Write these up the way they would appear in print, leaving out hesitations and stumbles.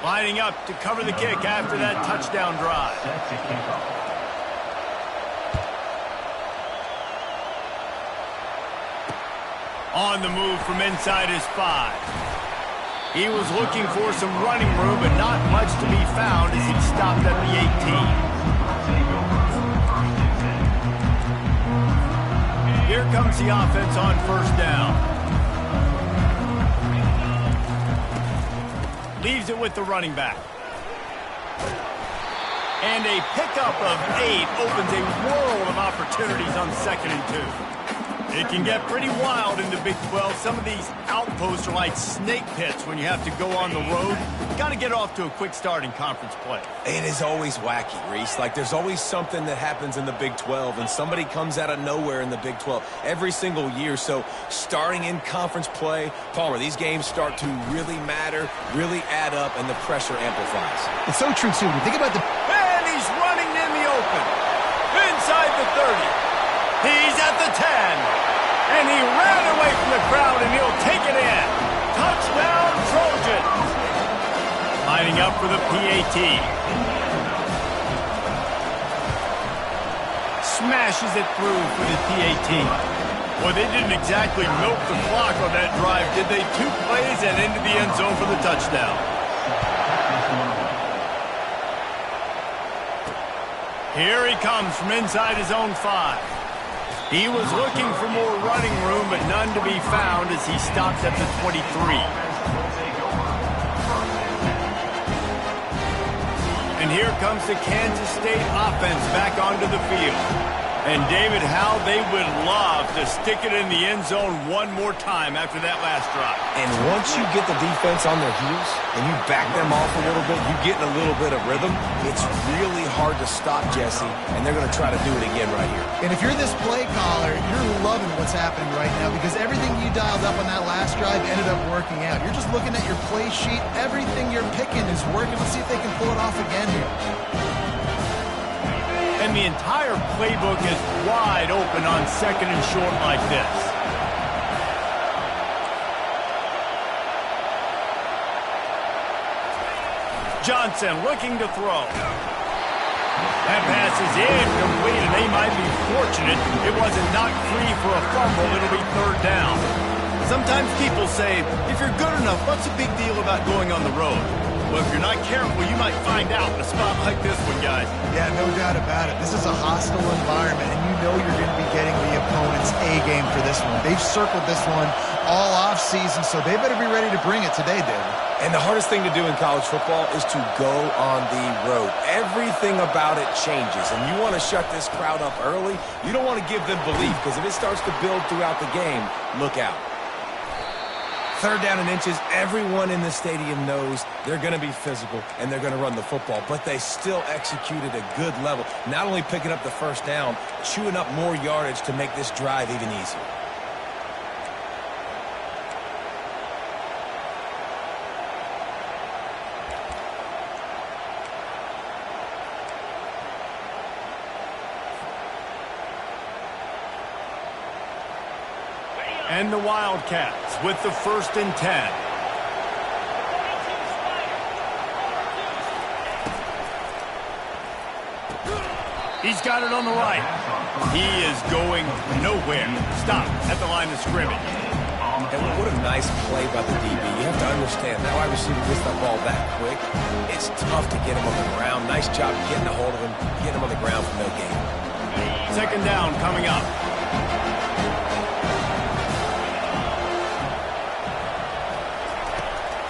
Lining up to cover the kick after that touchdown drive. On the move from inside his 5. He was looking for some running room, but not much to be found as he stopped at the 18. Here comes the offense on first down. Leaves it with the running back. And a pickup of 8 opens a world of opportunities on 2nd and 2. It can get pretty wild in the Big 12. Some of these outposts are like snake pits when you have to go on the road. Got to get off to a quick start in conference play. It is always wacky, Reese. Like, there's always something that happens in the Big 12, and somebody comes out of nowhere in the Big 12 every single year. So starting in conference play, Palmer, these games start to really matter, really add up, and the pressure amplifies. It's so true, too. When you think about the... And he's running in the open. Inside the 30. He's at the 10. And he ran away from the crowd, and he'll take it in. Touchdown, Trojans. Lining up for the PAT. Smashes it through for the PAT. Well, they didn't exactly milk the clock on that drive, did they? 2 plays and into the end zone for the touchdown. Here he comes from inside his own 5. He was looking for more running room, but none to be found as he stops at the 23. And here comes the Kansas State offense back onto the field. And, David, how they would love to stick it in the end zone one more time after that last drive. And once you get the defense on their heels and you back them off a little bit, you get in a little bit of rhythm, it's really hard to stop, Jesse, and they're going to try to do it again right here. And if you're this play caller, you're loving what's happening right now because everything you dialed up on that last drive ended up working out. You're just looking at your play sheet. Everything you're picking is working. Let's see if they can pull it off again here. And the entire playbook is wide open on 2nd and short like this. Johnson looking to throw. That pass is incomplete, and they might be fortunate it wasn't knocked free for a fumble. It'll be 3rd down. Sometimes people say, if you're good enough, what's the big deal about going on the road? Well, if you're not careful, you might find out in a spot like this one, guys. Yeah, no doubt about it. This is a hostile environment, and you know you're going to be getting the opponent's A-game for this one. They've circled this one all off-season, so they better be ready to bring it today, David. And the hardest thing to do in college football is to go on the road. Everything about it changes, and you want to shut this crowd up early. You don't want to give them belief, because if it starts to build throughout the game, look out. 3rd down and inches, everyone in the stadium knows they're going to be physical and they're going to run the football, but they still executed a good level. Not only picking up the 1st down, chewing up more yardage to make this drive even easier. And the Wildcats with the 1st and 10. He's got it on the right. He is going nowhere. Stop at the line of scrimmage. And what a nice play by the DB. You have to understand, that wide receiver gets that ball that quick. It's tough to get him on the ground. Nice job getting a hold of him, getting him on the ground for no gain. 2nd down coming up.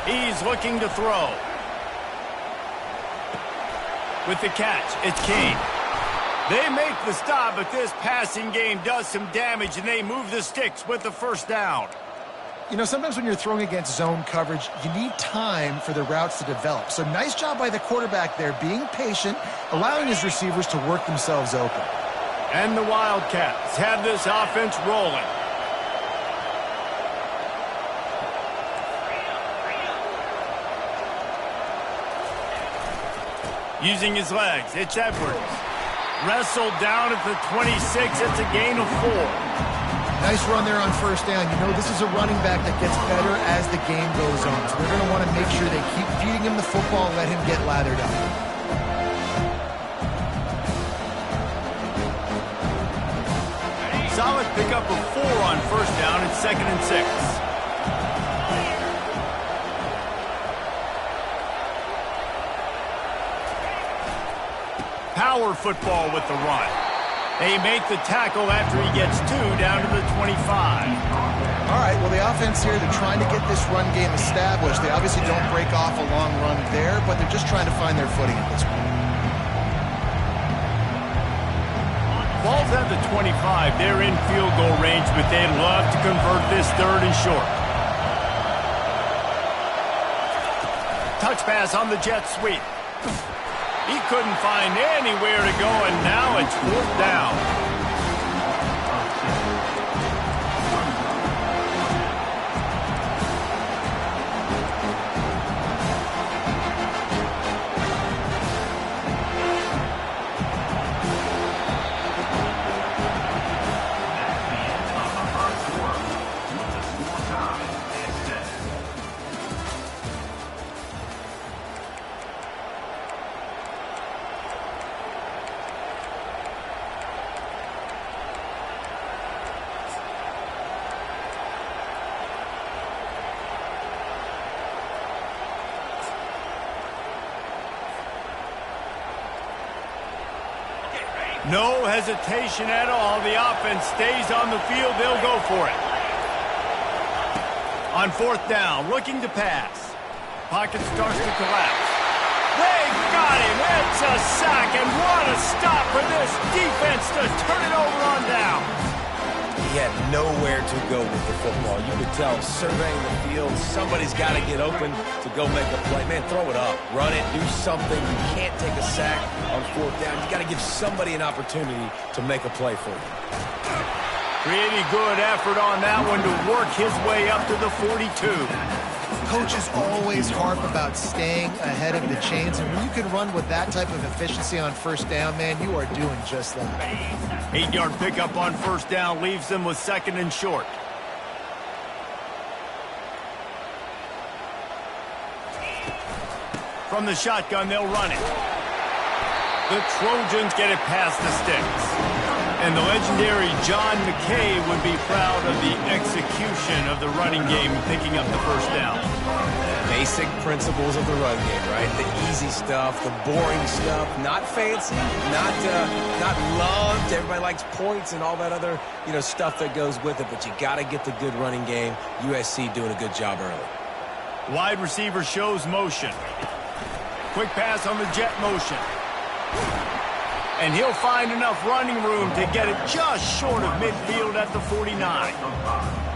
He's looking to throw. With the catch, it's King. They make the stop, but this passing game does some damage, and they move the sticks with the 1st down. You know, sometimes when you're throwing against zone coverage, you need time for the routes to develop. So nice job by the quarterback there, being patient, allowing his receivers to work themselves open. And the Wildcats have this offense rolling. Using his legs, it's Edwards. Wrestled down at the 26, it's a gain of 4. Nice run there on first down. You know this is a running back that gets better as the game goes on. So they're going to want to make sure they keep feeding him the football and let him get lathered up. Solid pickup of 4 on first down. It's 2nd and 6. Power football with the run. They make the tackle after he gets 2 down to the 25. All right, well, the offense here, they're trying to get this run game established. They obviously don't break off a long run there, but they're just trying to find their footing at this point. Ball's at the 25. They're in field goal range, but they'd love to convert this 3rd and short. Touch pass on the jet sweep. He couldn't find anywhere to go, and now it's 4th down. No hesitation at all. The offense stays on the field. They'll go for it. On 4th down, looking to pass. Pocket starts to collapse. They got him. It's a sack, and what a stop for this defense to turn it over on down. He had nowhere to go with the football. You could tell, surveying the field, somebody's got to get open to go make a play. Man, throw it up. Run it. Do something. You can't take a sack on 4th down. You got to give somebody an opportunity to make a play for you. Pretty good effort on that one to work his way up to the 42. Coaches always harp about staying ahead of the chains, and when you can run with that type of efficiency on first down, man, you are doing just that. 8-yard pickup on first down leaves them with 2nd and short. From the shotgun, they'll run it. The Trojans get it past the sticks. And the legendary John McKay would be proud of the execution of the running game, picking up the first down. Basic principles of the run game, right? The easy stuff, the boring stuff, not fancy, not loved. Everybody likes points and all that other, stuff that goes with it. But you got to get the good running game. USC doing a good job early. Wide receiver shows motion. Quick pass on the jet motion. And he'll find enough running room to get it just short of midfield at the 49.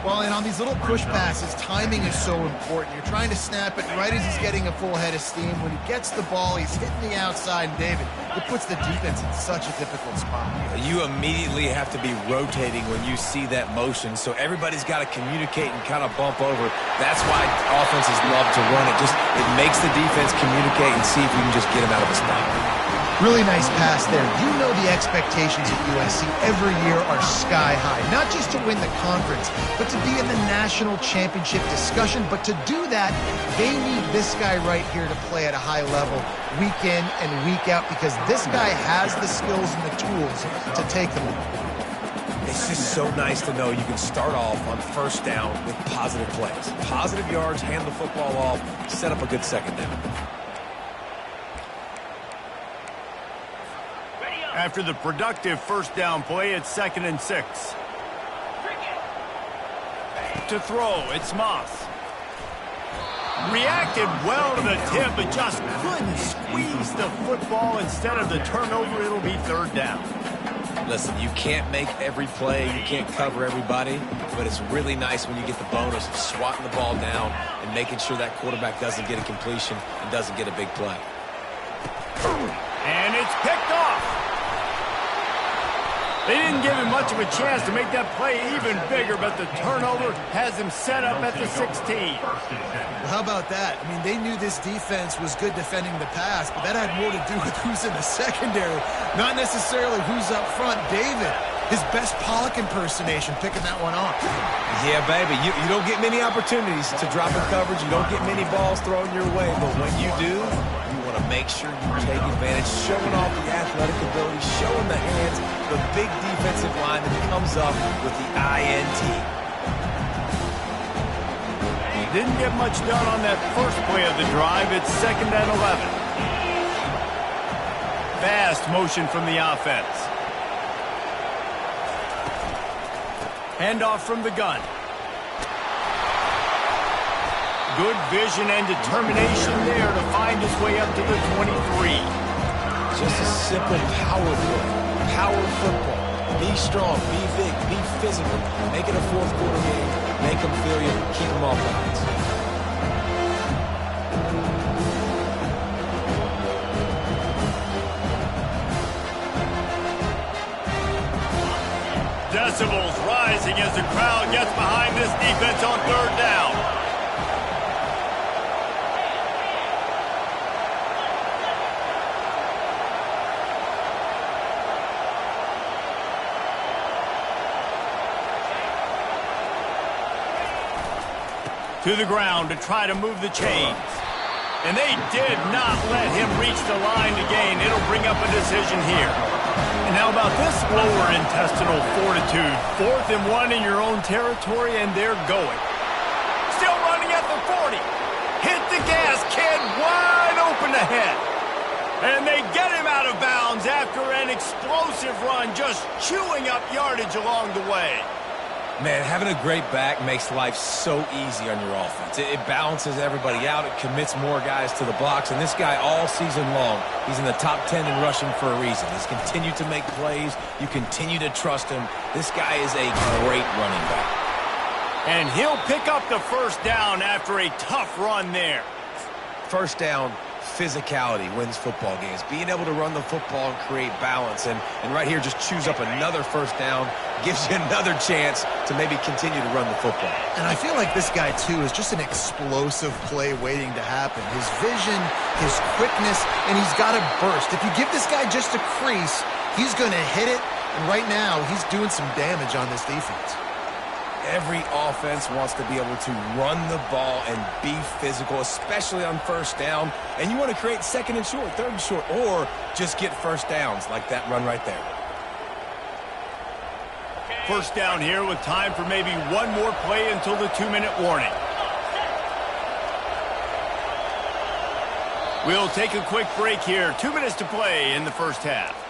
Well, and on these little push passes, timing is so important. You're trying to snap it right as he's getting a full head of steam. When he gets the ball, he's hitting the outside. And David, it puts the defense in such a difficult spot. You immediately have to be rotating when you see that motion, so everybody's got to communicate and kind of bump over. That's why offenses love to run it. It makes the defense communicate and see if you can just get him out of the spot. Really nice pass there. You know the expectations at USC every year are sky high. Not just to win the conference, but to be in the national championship discussion. But to do that, they need this guy right here to play at a high level week in and week out, because this guy has the skills and the tools to take them. It's just so nice to know you can start off on first down with positive plays. Positive yards, hand the football off, set up a good second down. After the productive first down play, it's 2nd and 6. To throw, it's Moss. Reacted well to the tip, but just couldn't squeeze the football. Instead of the turnover, it'll be 3rd down. Listen, you can't make every play, you can't cover everybody, but it's really nice when you get the bonus of swatting the ball down and making sure that quarterback doesn't get a completion and doesn't get a big play. And it's picked off. They didn't give him much of a chance to make that play even bigger, but the turnover has him set up at the 16. Well, how about that? I mean, they knew this defense was good defending the pass, but that had more to do with who's in the secondary, not necessarily who's up front. David, His best Pollock impersonation, picking that one off. Yeah, baby, you don't get many opportunities to drop in coverage. You don't get many balls thrown your way, but when you do, you want to make sure you take advantage, showing off the athletic ability, showing the hands, the big defensive line that comes up with the INT. Didn't get much done on that first play of the drive. It's 2nd and 11. Fast motion from the offense. Handoff from the gun. Good vision and determination there to find his way up to the 23. Just a simple power play. Power football. Be strong, be big, be physical. Make it a fourth quarter game. Make them feel you. Keep them off balance. Decibels rising as the crowd gets behind this defense on 3rd down. To the ground to try to move the chains. And they did not let him reach the line to gain. It'll bring up a decision here. And how about this lower intestinal fortitude? 4th and 1 in your own territory, and they're going. Still running at the 40. Hit the gas, kid. Wide open ahead. And they get him out of bounds after an explosive run, just chewing up yardage along the way. Man, having a great back makes life so easy on your offense. It balances everybody out. It commits more guys to the blocks. And this guy all season long, he's in the top 10 in rushing for a reason. He's continued to make plays. You continue to trust him. This guy is a great running back. And he'll pick up the 1st down after a tough run there. 1st down, physicality wins football games. Being able to run the football and create balance. And right here, just choose up another 1st down. Gives you another chance to maybe continue to run the football. And I feel like this guy, too, is just an explosive play waiting to happen. His vision, his quickness, and he's got a burst. If you give this guy just a crease, he's going to hit it. And right now, he's doing some damage on this defense. Every offense wants to be able to run the ball and be physical, especially on 1st down. And you want to create 2nd and short, 3rd and short, or just get 1st downs like that run right there. 1st down here with time for maybe one more play until the 2-minute warning. We'll take a quick break here. 2 minutes to play in the 1st half.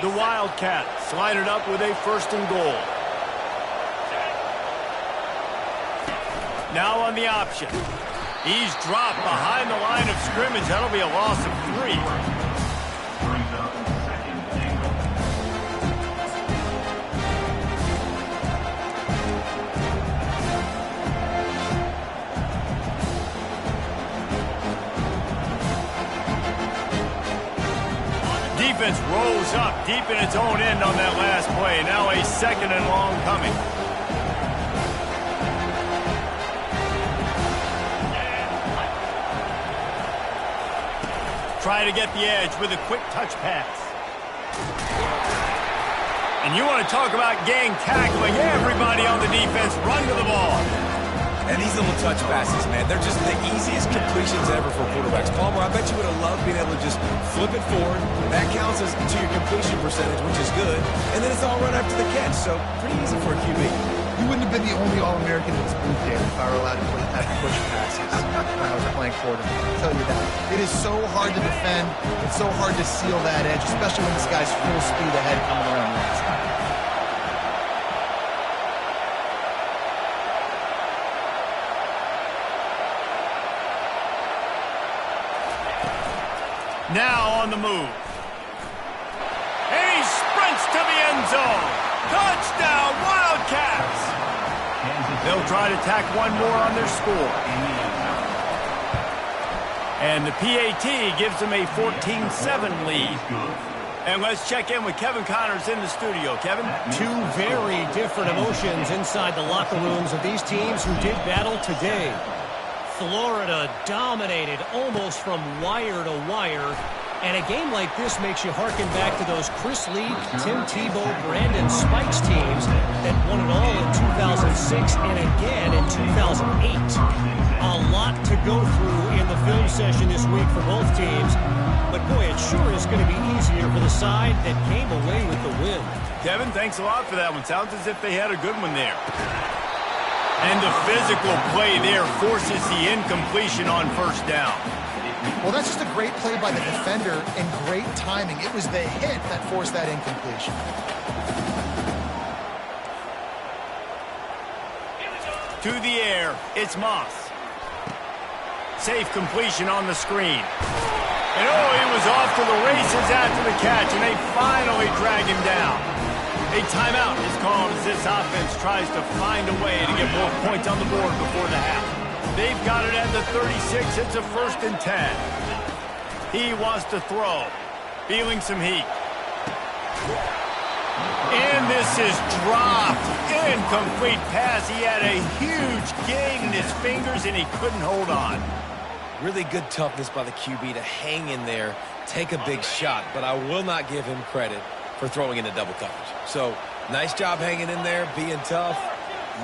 The Wildcats line it up with a 1st and goal. Now on the option. He's dropped behind the line of scrimmage. That'll be a loss of 3. Defense rose up deep in its own end on that last play. Now a 2nd and long coming. Try to get the edge with a quick touch pass. And you want to talk about gang tackling. Everybody on the defense run to the ball. And these little touch passes, man, they're just the easiest completions ever for quarterbacks. Palmer, I bet you would have loved being able to just flip it forward. That counts as to your completion percentage, which is good. And then it's all run after the catch, so pretty easy for a QB. You wouldn't have been the only All-American in this booth, Dan, if I were allowed to have push passes when I was playing quarterback. I'll tell you that. It is so hard to defend. It's so hard to seal that edge, especially when this guy's full speed ahead coming around the outside. Now on the move. And he sprints to the end zone. Touchdown, Wildcats! They'll try to tack one more on their score. And the PAT gives them a 14-7 lead. And let's check in with Kevin Connors in the studio. Kevin? Two very different emotions inside the locker rooms of these teams who did battle today. Florida dominated almost from wire to wire. And a game like this makes you harken back to those Chris Lee, Tim Tebow, Brandon Spikes teams that won it all in 2006 and again in 2008. A lot to go through in the film session this week for both teams. But boy, it sure is going to be easier for the side that came away with the win. Kevin, thanks a lot for that one. Sounds as if they had a good one there. And the physical play there forces the incompletion on first down. Well, that's just a great play by the defender and great timing. It was the hit that forced that incompletion. To the air, it's Moss. Safe completion on the screen. And oh, he was off to the races after the catch, and they finally drag him down. A timeout is called as this offense tries to find a way to get more points on the board before the half. They've got it at the 36. It's a 1st and 10. He wants to throw. Feeling some heat. And this is dropped. Incomplete pass. He had a huge gain in his fingers, and he couldn't hold on. Really good toughness by the QB to hang in there, take a big shot, but I will not give him credit for throwing into double coverage. So, nice job hanging in there, being tough,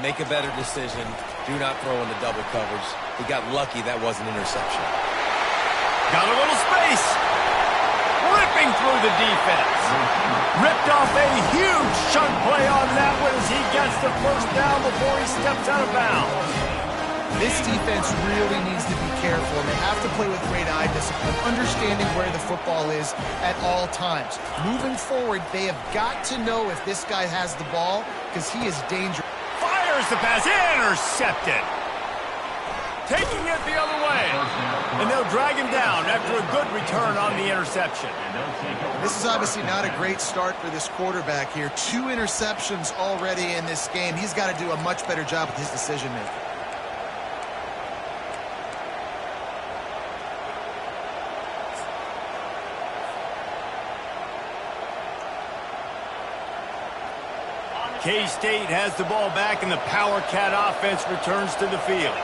make a better decision. Do not throw into double coverage. He got lucky that was an interception. Got a little space. Ripping through the defense. Ripped off a huge chunk play on that one as he gets the first down before he steps out of bounds. This defense really needs to be careful, and they have to play with great eye discipline, understanding where the football is at all times. Moving forward, they have got to know if this guy has the ball, because he is dangerous. Fires the pass, intercepted. Taking it the other way. And they'll drag him down after a good return on the interception. This is obviously not a great start for this quarterback here. 2 interceptions already in this game. He's got to do a much better job with his decision-making. K-State has the ball back, and the Power Cat offense returns to the field.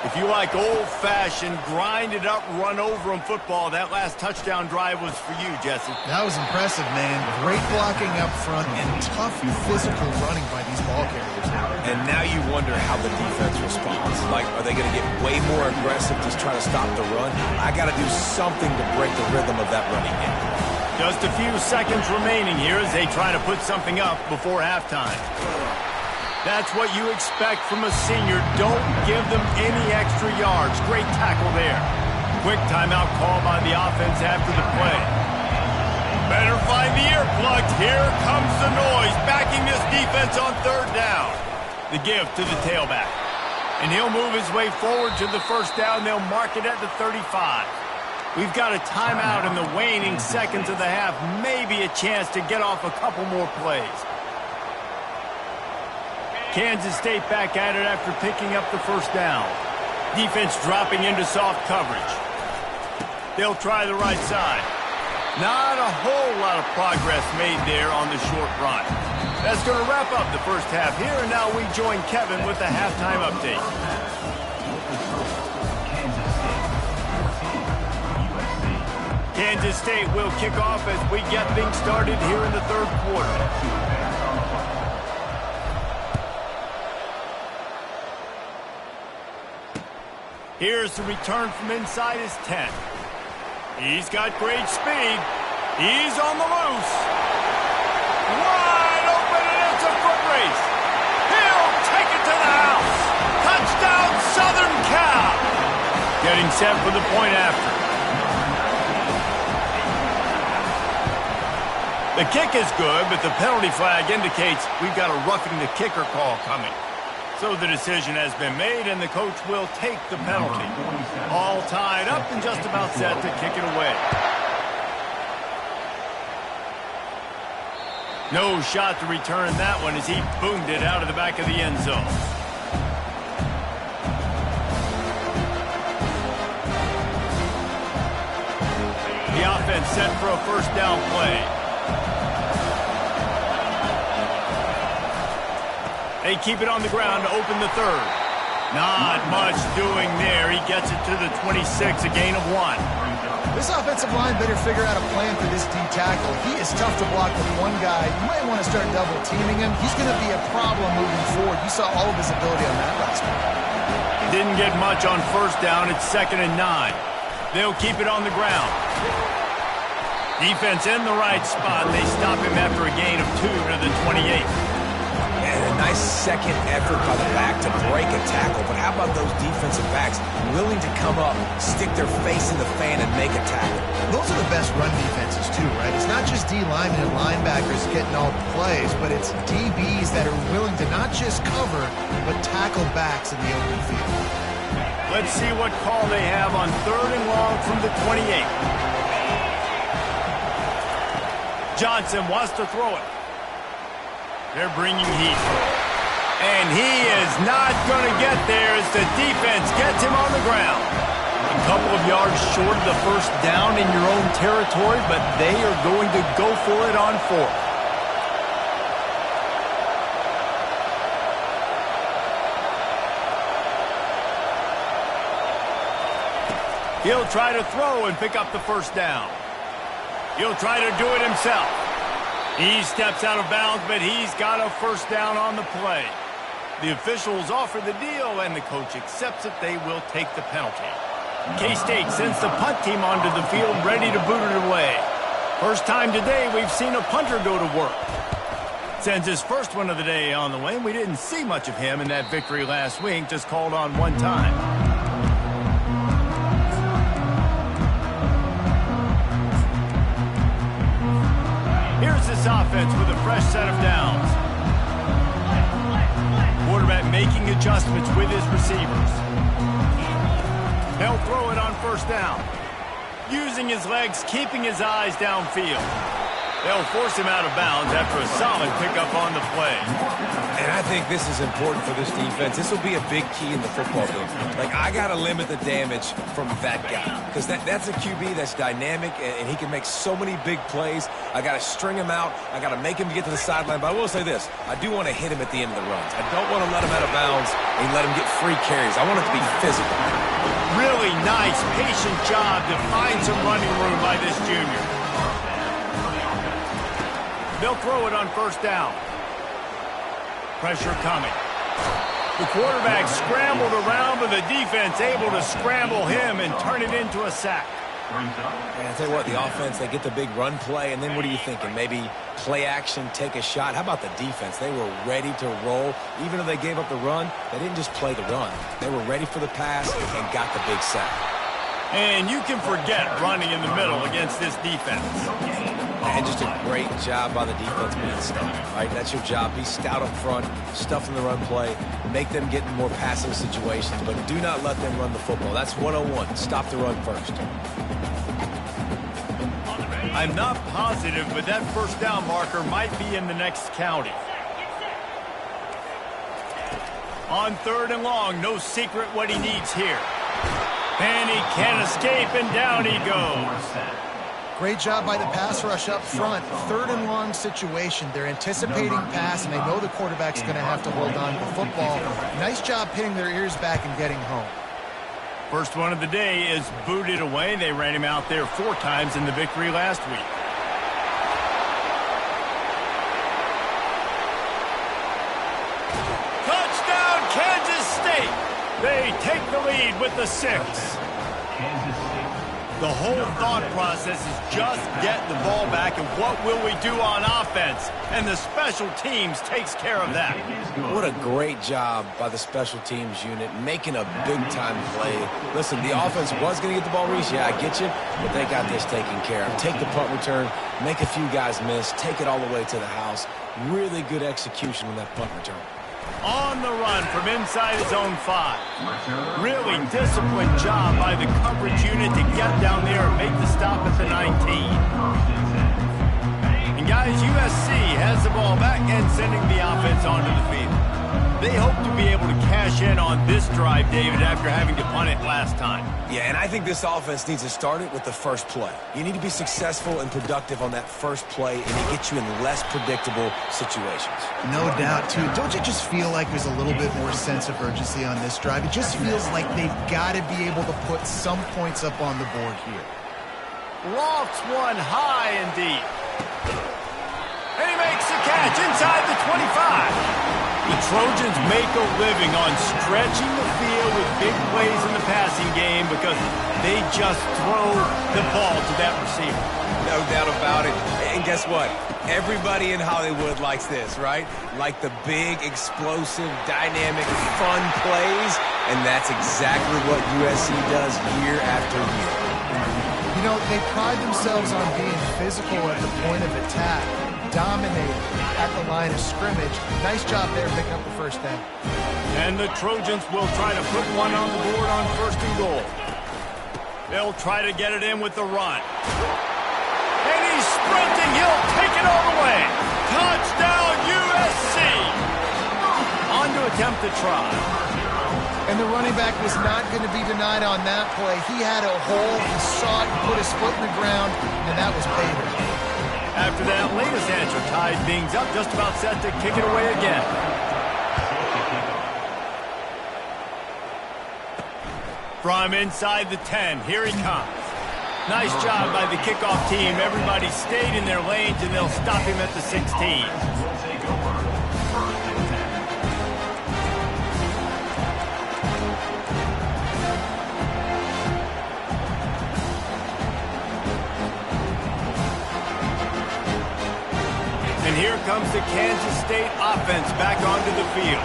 If you like old-fashioned, grind-it-up, run-over-'em football, that last touchdown drive was for you, Jesse. That was impressive, man. Great blocking up front and tough physical running by these ball carriers. And now you wonder how the defense responds. Like, are they going to get way more aggressive, just try to stop the run? I got to do something to break the rhythm of that running game. Just a few seconds remaining here as they try to put something up before halftime. That's what you expect from a senior. Don't give them any extra yards. Great tackle there. Quick timeout call by the offense after the play. Better find the earplugs. Here comes the noise, backing this defense on 3rd down. The give to the tailback. And he'll move his way forward to the first down. They'll mark it at the 35. We've got a timeout in the waning seconds of the half. Maybe a chance to get off a couple more plays. Kansas State back at it after picking up the first down. Defense dropping into soft coverage. They'll try the right side. Not a whole lot of progress made there on the short run. That's going to wrap up the first half here, and now we join Kevin with the halftime update. Kansas State will kick off as we get things started here in the 3rd quarter. Here's the return from inside his 10. He's got great speed. He's on the loose. Wide open, and it's a foot race. He'll take it to the house. Touchdown, Southern Cal. Getting set for the point after. The kick is good, but the penalty flag indicates we've got a roughing the kicker call coming. So the decision has been made, and the coach will take the penalty. All tied up and just about set to kick it away. No shot to return that one as he boomed it out of the back of the end zone. set for a first down play. They keep it on the ground to open the third. Not much doing there. He gets it to the 26, a gain of 1. This offensive line better figure out a plan for this D tackle. He is tough to block with one guy. You might want to start double teaming him. He's going to be a problem moving forward. You saw all of his ability on that last one. Didn't get much on first down. It's 2nd and 9. They'll keep it on the ground. Defense in the right spot. They stop him after a gain of 2 to the 28. And a nice second effort by the back to break a tackle. But how about those defensive backs willing to come up, stick their face in the fan, and make a tackle? Those are the best run defenses, too, right? It's not just D linemen and linebackers getting all the plays, but it's DBs that are willing to not just cover, but tackle backs in the open field. Let's see what call they have on 3rd and long from the 28. Johnson wants to throw it. They're bringing heat. And he is not going to get there as the defense gets him on the ground. A couple of yards short of the first down in your own territory, but they are going to go for it on 4th. He'll try to throw and pick up the first down. He'll try to do it himself. He steps out of bounds, but he's got a first down on the play. The officials offer the deal, and the coach accepts it. They will take the penalty. K-State sends the punt team onto the field, ready to boot it away. First time today we've seen a punter go to work. Sends his first one of the day on the way. We didn't see much of him in that victory last week, just called on one time. Here's this offense with a fresh set of downs. Quarterback making adjustments with his receivers. They'll throw it on first down. Using his legs, keeping his eyes downfield. They'll force him out of bounds after a solid pickup on the play. And I think this is important for this defense. This will be a big key in the football game. Like, I got to limit the damage from that guy. Because that's a QB that's dynamic, and he can make so many big plays. I got to string him out. I got to make him get to the sideline. But I will say this. I do want to hit him at the end of the runs. I don't want to let him out of bounds and let him get free carries. I want it to be physical. Really nice, patient job to find some running room by this junior. They'll throw it on first down. Pressure coming. The quarterback scrambled around, but the defense able to scramble him and turn it into a sack. And I tell you what, the offense, they get the big run play, and then what are you thinking? Maybe play action, take a shot. How about the defense? They were ready to roll. Even though they gave up the run, they didn't just play the run. They were ready for the pass and got the big sack. And you can forget running in the middle against this defense. And just a great job by the defense being stout. Right, that's your job. Be stout up front, stuff in the run play, make them get in more passing situations, but do not let them run the football. That's 101. Stop the run first. I'm not positive, but that first down marker might be in the next county. On 3rd and long, no secret what he needs here. And he can't escape, and down he goes. Great job by the pass rush up front. 3rd and long situation. They're anticipating pass, and they know the quarterback's going to have to hold on to the football. Nice job pinning their ears back and getting home. First one of the day is booted away. They ran him out there 4 times in the victory last week. Touchdown, Kansas State! They take the lead with the 6. The whole thought process is just get the ball back, and what will we do on offense? And the special teams takes care of that. What a great job by the special teams unit, making a big-time play. Listen, the offense was going to get the ball reached. Yeah, I get you, but they got this taken care of. Take the punt return, make a few guys miss, take it all the way to the house. Really good execution on that punt return. On the run from inside his own 5. Really disciplined job by the coverage unit to get down there and make the stop at the 19. And guys, USC has the ball back and sending the offense onto the field. They hope to be able to cash in on this drive, David, after having to punt it last time. Yeah, and I think this offense needs to start it with the first play. You need to be successful and productive on that first play, and it gets you in less predictable situations. No doubt, too. Don't you just feel like there's a little bit more sense of urgency on this drive? It just feels like they've got to be able to put some points up on the board here. Lofts one high and deep. And he makes the catch inside the 25. The Trojans make a living on stretching the field with big plays in the passing game because they just throw the ball to that receiver. No doubt about it. And guess what? Everybody in Hollywood likes this, right? Like the big, explosive, dynamic, fun plays. And that's exactly what USC does year after year. You know, they pride themselves on being physical at the point of attack, dominating at the line of scrimmage. Nice job there picking up the first down. And the Trojans will try to put one on the board on 1st and goal. They'll try to get it in with the run. And he's sprinting. He'll take it all the way. Touchdown, USC. On to attempt to try. And the running back was not going to be denied on that play. He had a hole. He saw it, put his foot in the ground, and that was payment. After that latest answer tied things up, just about set to kick it away again. From inside the 10, here he comes. Nice job by the kickoff team. Everybody stayed in their lanes, and they'll stop him at the 16. And here comes the Kansas State offense back onto the field.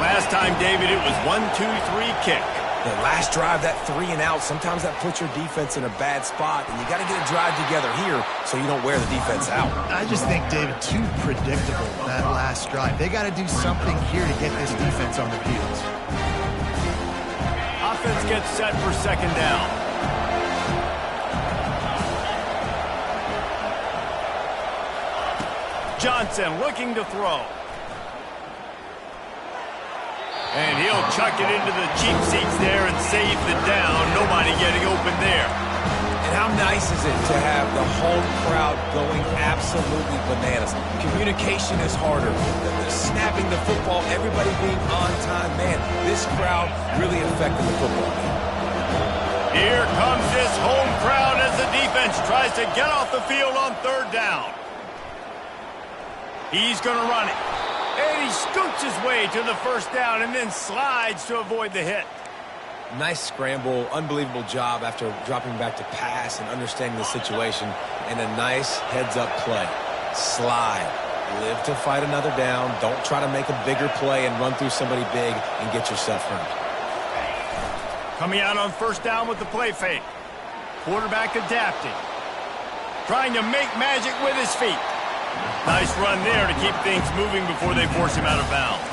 Last time, David, it was 1-2-3 kick. The last drive, that 3 and out, sometimes that puts your defense in a bad spot, and you got to get a drive together here so you don't wear the defense out. I just think, David, too predictable, that last drive. They got to do something here to get this defense on their heels. Offense gets set for 2nd down. Johnson looking to throw. And he'll chuck it into the cheap seats there and save the down. Nobody getting open there. And how nice is it to have the home crowd going absolutely bananas? Communication is harder. The snapping the football, everybody being on time. Man, this crowd really affected the football game. Here comes this home crowd as the defense tries to get off the field on 3rd down. He's going to run it. And he scoots his way to the 1st down and then slides to avoid the hit. Nice scramble, unbelievable job after dropping back to pass and understanding the situation, and a nice heads-up play. Slide. Live to fight another down. Don't try to make a bigger play and run through somebody big and get yourself hurt. Coming out on 1st down with the play fake. Quarterback adapting. Trying to make magic with his feet. Nice run there to keep things moving before they force him out of bounds.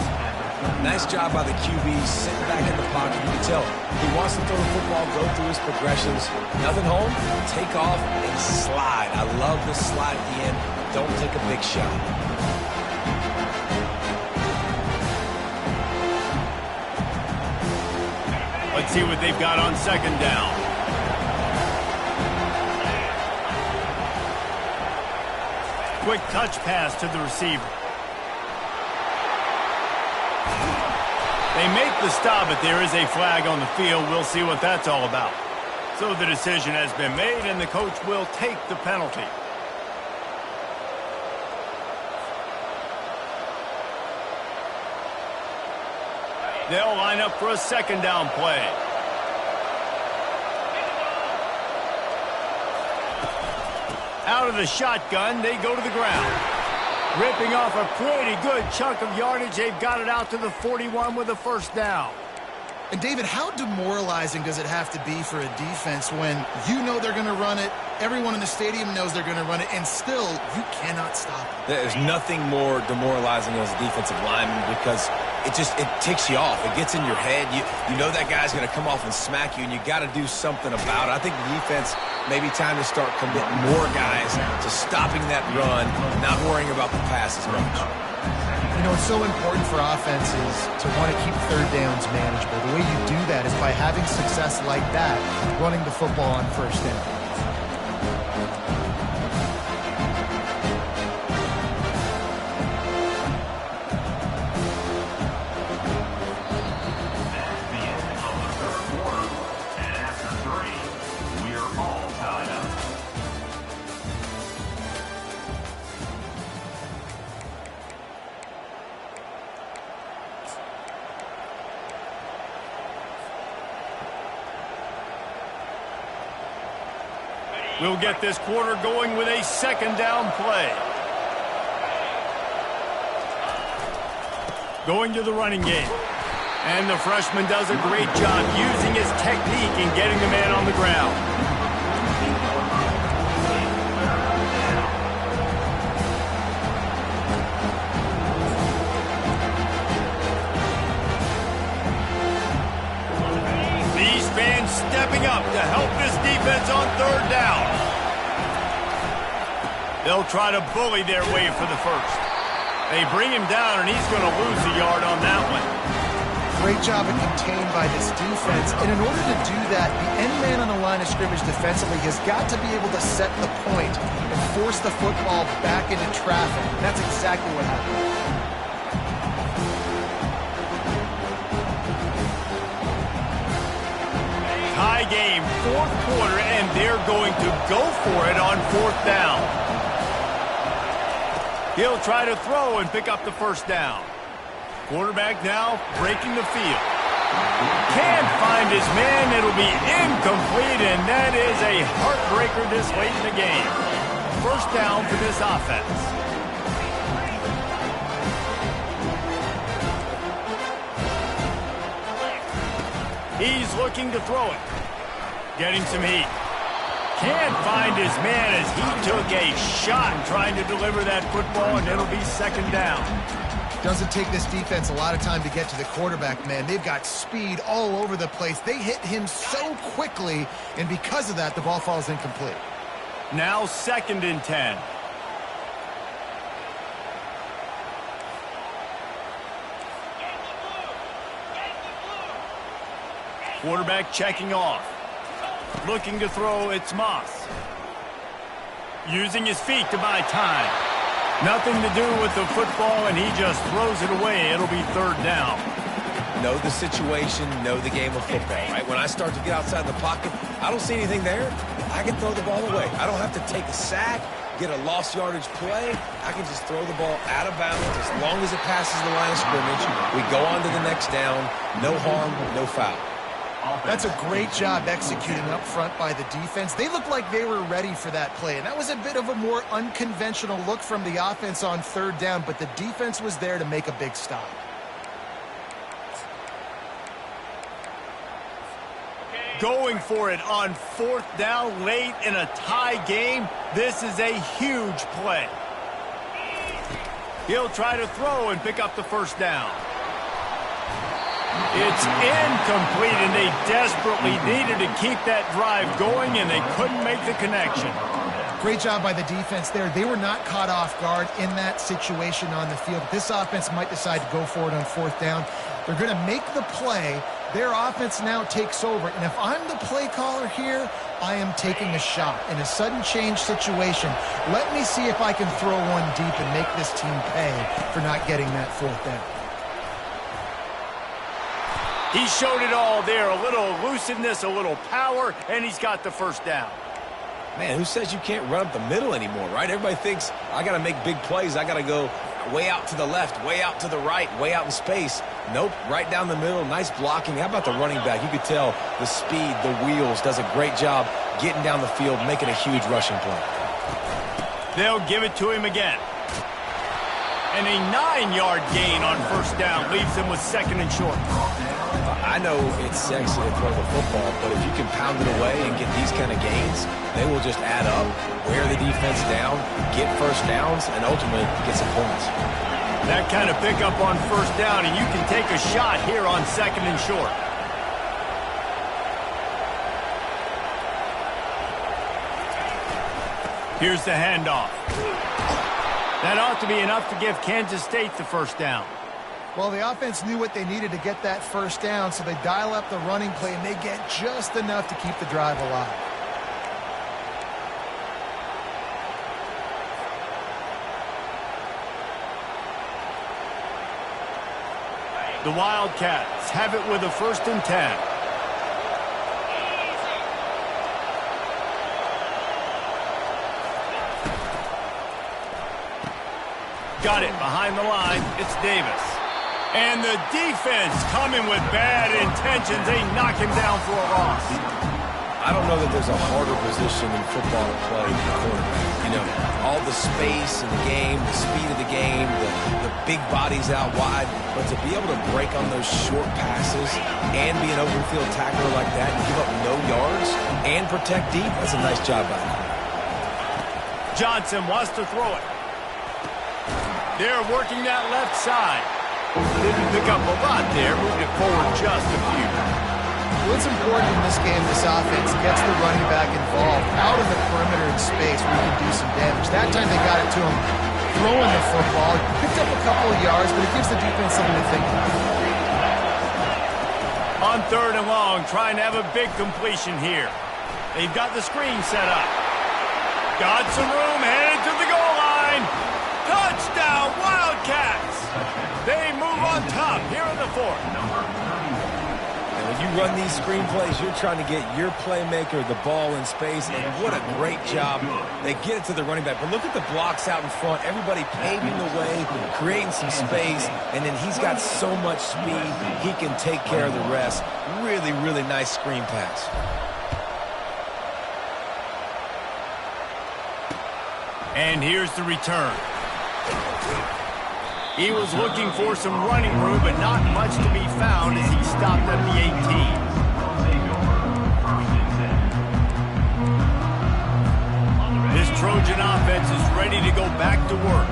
Nice job by the QB, sitting back in the pocket. You can tell he wants to throw the football, go through his progressions. Nothing home, take off, and slide. I love the slide at the end. Don't take a big shot. Let's see what they've got on 2nd down. Quick touch pass to the receiver. They make the stop, but there is a flag on the field. We'll see what that's all about. So the decision has been made, and the coach will take the penalty. They'll line up for a 2nd down play. Out of the shotgun, they go to the ground. Ripping off a pretty good chunk of yardage. They've got it out to the 41 with a 1st down. And, David, how demoralizing does it have to be for a defense when you know they're going to run it, everyone in the stadium knows they're going to run it, and still you cannot stop it? There's nothing more demoralizing as a defensive lineman because it ticks you off. It gets in your head. You know that guy's going to come off and smack you, and you got to do something about it. I think the defense maybe time to start committing more guys to stopping that run, not worrying about the pass as much. You know, it's so important for offenses to want to keep third downs manageable. The way you do that is by having success like that, running the football on first down. We'll get this quarter going with a second down play. Going to the running game. And the freshman does a great job using his technique and getting the man on the ground. These fans stepping up to help this defense on third down. They'll try to bully their way for the first. They bring him down, and he's going to lose a yard on that one. Great job of contained by this defense. And in order to do that, the end man on the line of scrimmage defensively has got to be able to set the point and force the football back into traffic. And that's exactly what happened. Tie game, fourth quarter, and they're going to go for it on fourth down. He'll try to throw and pick up the first down. Quarterback now breaking the field. Can't find his man. It'll be incomplete, and that is a heartbreaker this late in the game. First down for this offense. He's looking to throw it. Getting some heat. Can't find his man as he took a shot trying to deliver that football, and it'll be second down. Doesn't take this defense a lot of time to get to the quarterback, man. They've got speed all over the place. They hit him so quickly, and because of that, the ball falls incomplete. Now 2nd and 10. Quarterback checking off. Looking to throw, it's Moss. Using his feet to buy time. Nothing to do with the football, and he just throws it away. It'll be third down. Know the situation, know the game of football, right? When I start to get outside the pocket, I don't see anything there. I can throw the ball away. I don't have to take a sack, get a lost yardage play. I can just throw the ball out of bounds as long as it passes the line of scrimmage. We go on to the next down. No harm, no foul. That's a great job executing up front by the defense. They looked like they were ready for that play, and that was a bit of a more unconventional look from the offense on third down, but the defense was there to make a big stop. Going for it on fourth down late in a tie game. This is a huge play. He'll try to throw and pick up the first down. It's incomplete, and they desperately needed to keep that drive going, and they couldn't make the connection. Great job by the defense there. They were not caught off guard in that situation on the field. This offense might decide to go for it on fourth down. They're going to make the play. Their offense now takes over, and if I'm the play caller here, I am taking a shot in a sudden change situation. Let me see if I can throw one deep and make this team pay for not getting that fourth down. He showed it all there, a little elusiveness, a little power, and he's got the first down. Man, who says you can't run up the middle anymore, right? Everybody thinks, I got to make big plays. I got to go way out to the left, way out to the right, way out in space. Nope, right down the middle, nice blocking. How about the running back? You could tell the speed, the wheels, does a great job getting down the field, making a huge rushing play. They'll give it to him again. And a 9-yard gain on first down leaves him with second and short. I know it's sexy to throw the football, but if you can pound it away and get these kind of gains, they will just add up, wear the defense down, get first downs, and ultimately get some points. That kind of pickup on first down, and you can take a shot here on 2nd and short. Here's the handoff. That ought to be enough to give Kansas State the first down. Well, the offense knew what they needed to get that first down, so they dial up the running play, and they get just enough to keep the drive alive. The Wildcats have it with a 1st and 10. Got it behind the line. It's Davis. And the defense coming with bad intentions. They knock him down for a loss. I don't know that there's a harder position in football to play than the quarterback. You know, all the space in the game, the speed of the game, the big bodies out wide. But to be able to break on those short passes and be an open field tackler like that and give up no yards and protect deep, that's a nice job by him. Johnson wants to throw it. They're working that left side. Didn't pick up a lot there. Moved it forward just a few. What's important in this game, this offense gets the running back involved out of the perimeter in space where you can do some damage. That time they got it to him throwing the football. Picked up a couple of yards, but it gives the defense something to think about. On 3rd and long, trying to have a big completion here. They've got the screen set up. Got some room, headed to the goal line. Touchdown, Wildcats! They move on top here in the 4th. And when you run these screen plays, you're trying to get your playmaker the ball in space, and what a great job. They get it to the running back. But look at the blocks out in front. Everybody paving the way, creating some space, and then he's got so much speed, he can take care of the rest. Really, really nice screen pass. And here's the return. He was looking for some running room, but not much to be found as he stopped at the 18. This Trojan offense is ready to go back to work.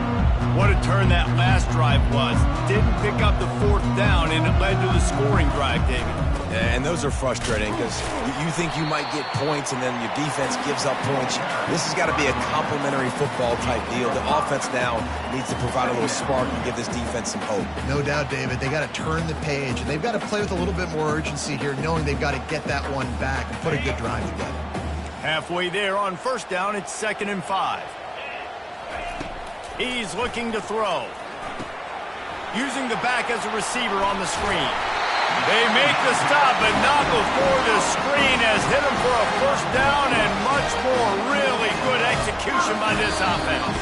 What a turn that last drive was. Didn't pick up the 4th down, and it led to the scoring drive, David. And those are frustrating because you think you might get points and then your defense gives up points. This has got to be a complementary football type deal. The offense now needs to provide a little spark and give this defense some hope. No doubt, David. They got to turn the page, and they've got to play with a little bit more urgency here, knowing they've got to get that one back and put a good drive together. Halfway there on 1st down, it's 2nd and 5. He's looking to throw. Using the back as a receiver on the screen. They make the stop, but not before the screen has hit him for a 1st down and much more. Really good execution by this offense.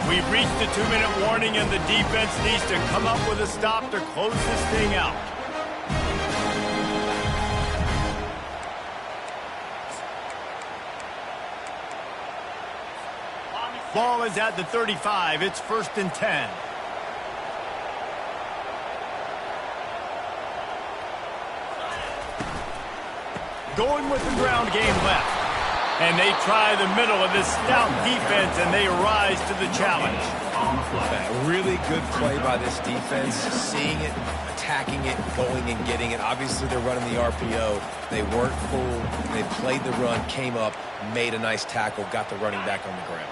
We've reached the 2-minute warning, and the defense needs to come up with a stop to close this thing out. Ball is at the 35. It's 1st and 10. Going with the ground game left. And they try the middle of this stout defense, and they rise to the challenge. A really good play by this defense, seeing it, attacking it, going and getting it. Obviously, they're running the RPO. They weren't fooled. They played the run, came up, made a nice tackle, got the running back on the ground.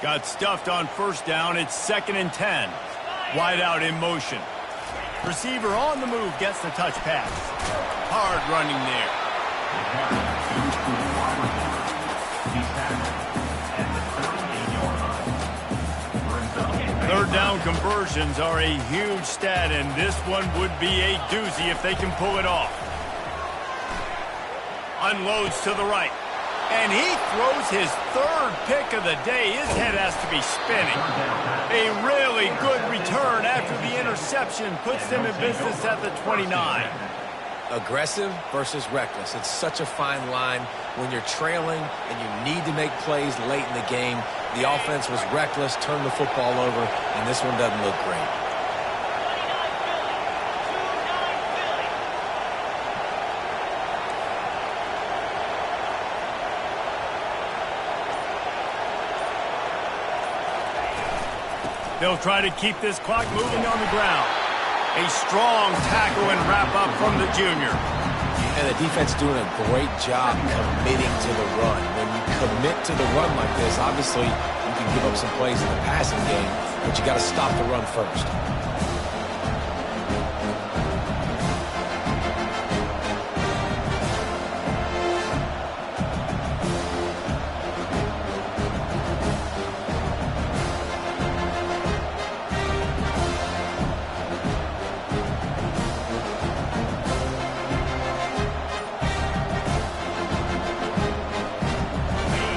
Got stuffed on 1st down. It's 2nd and 10. Wide out in motion. Receiver on the move gets the touch pass. Hard running there. 3rd down conversions are a huge stat, and this one would be a doozy if they can pull it off. Unloads to the right. And he throws his 3rd pick of the day. His head has to be spinning. A really good return after the interception puts them in business at the 29. Aggressive versus reckless. It's such a fine line when you're trailing and you need to make plays late in the game. The offense was reckless, turned the football over, and this one doesn't look great. They'll try to keep this clock moving on the ground. A strong tackle and wrap-up from the junior. And the defense doing a great job committing to the run. When you commit to the run like this, obviously you can give up some plays in the passing game, but you got to stop the run first.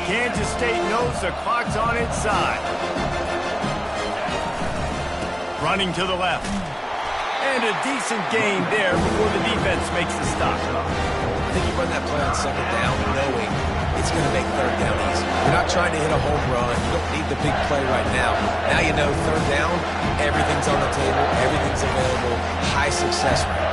Kansas State knows the clock's on its side. Running to the left. And a decent gain there before the defense makes the stop. I think you run that play on second down knowing it's going to make third down easy. You're not trying to hit a home run. You don't need the big play right now. Now you know third down, everything's on the table, everything's available, high success rate.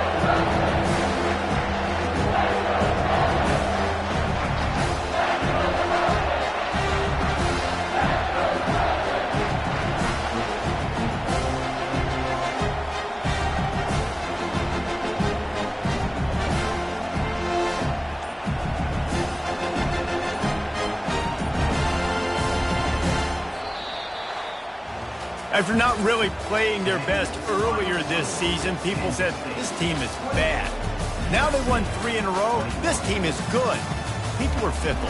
After not really playing their best earlier this season, people said this team is bad. Now they won 3 in a row. This team is good. People were fickle.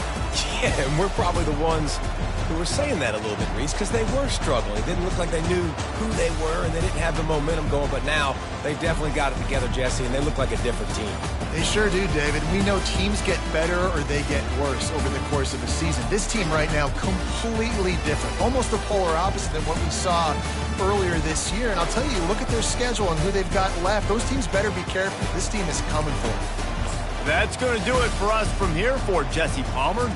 Yeah, and we're probably the ones who were saying that a little bit, Reese, because they were struggling. It didn't look like they knew who they were, and they didn't have the momentum going. But now they've definitely got it together, Jesse, and they look like a different team. They sure do, David. We know teams get better or they get worse over the course of a season. This team right now, completely different. Almost the polar opposite than what we saw earlier this year. And I'll tell you, look at their schedule and who they've got left. Those teams better be careful. This team is coming for them. That's going to do it for us from here for Jesse Palmer.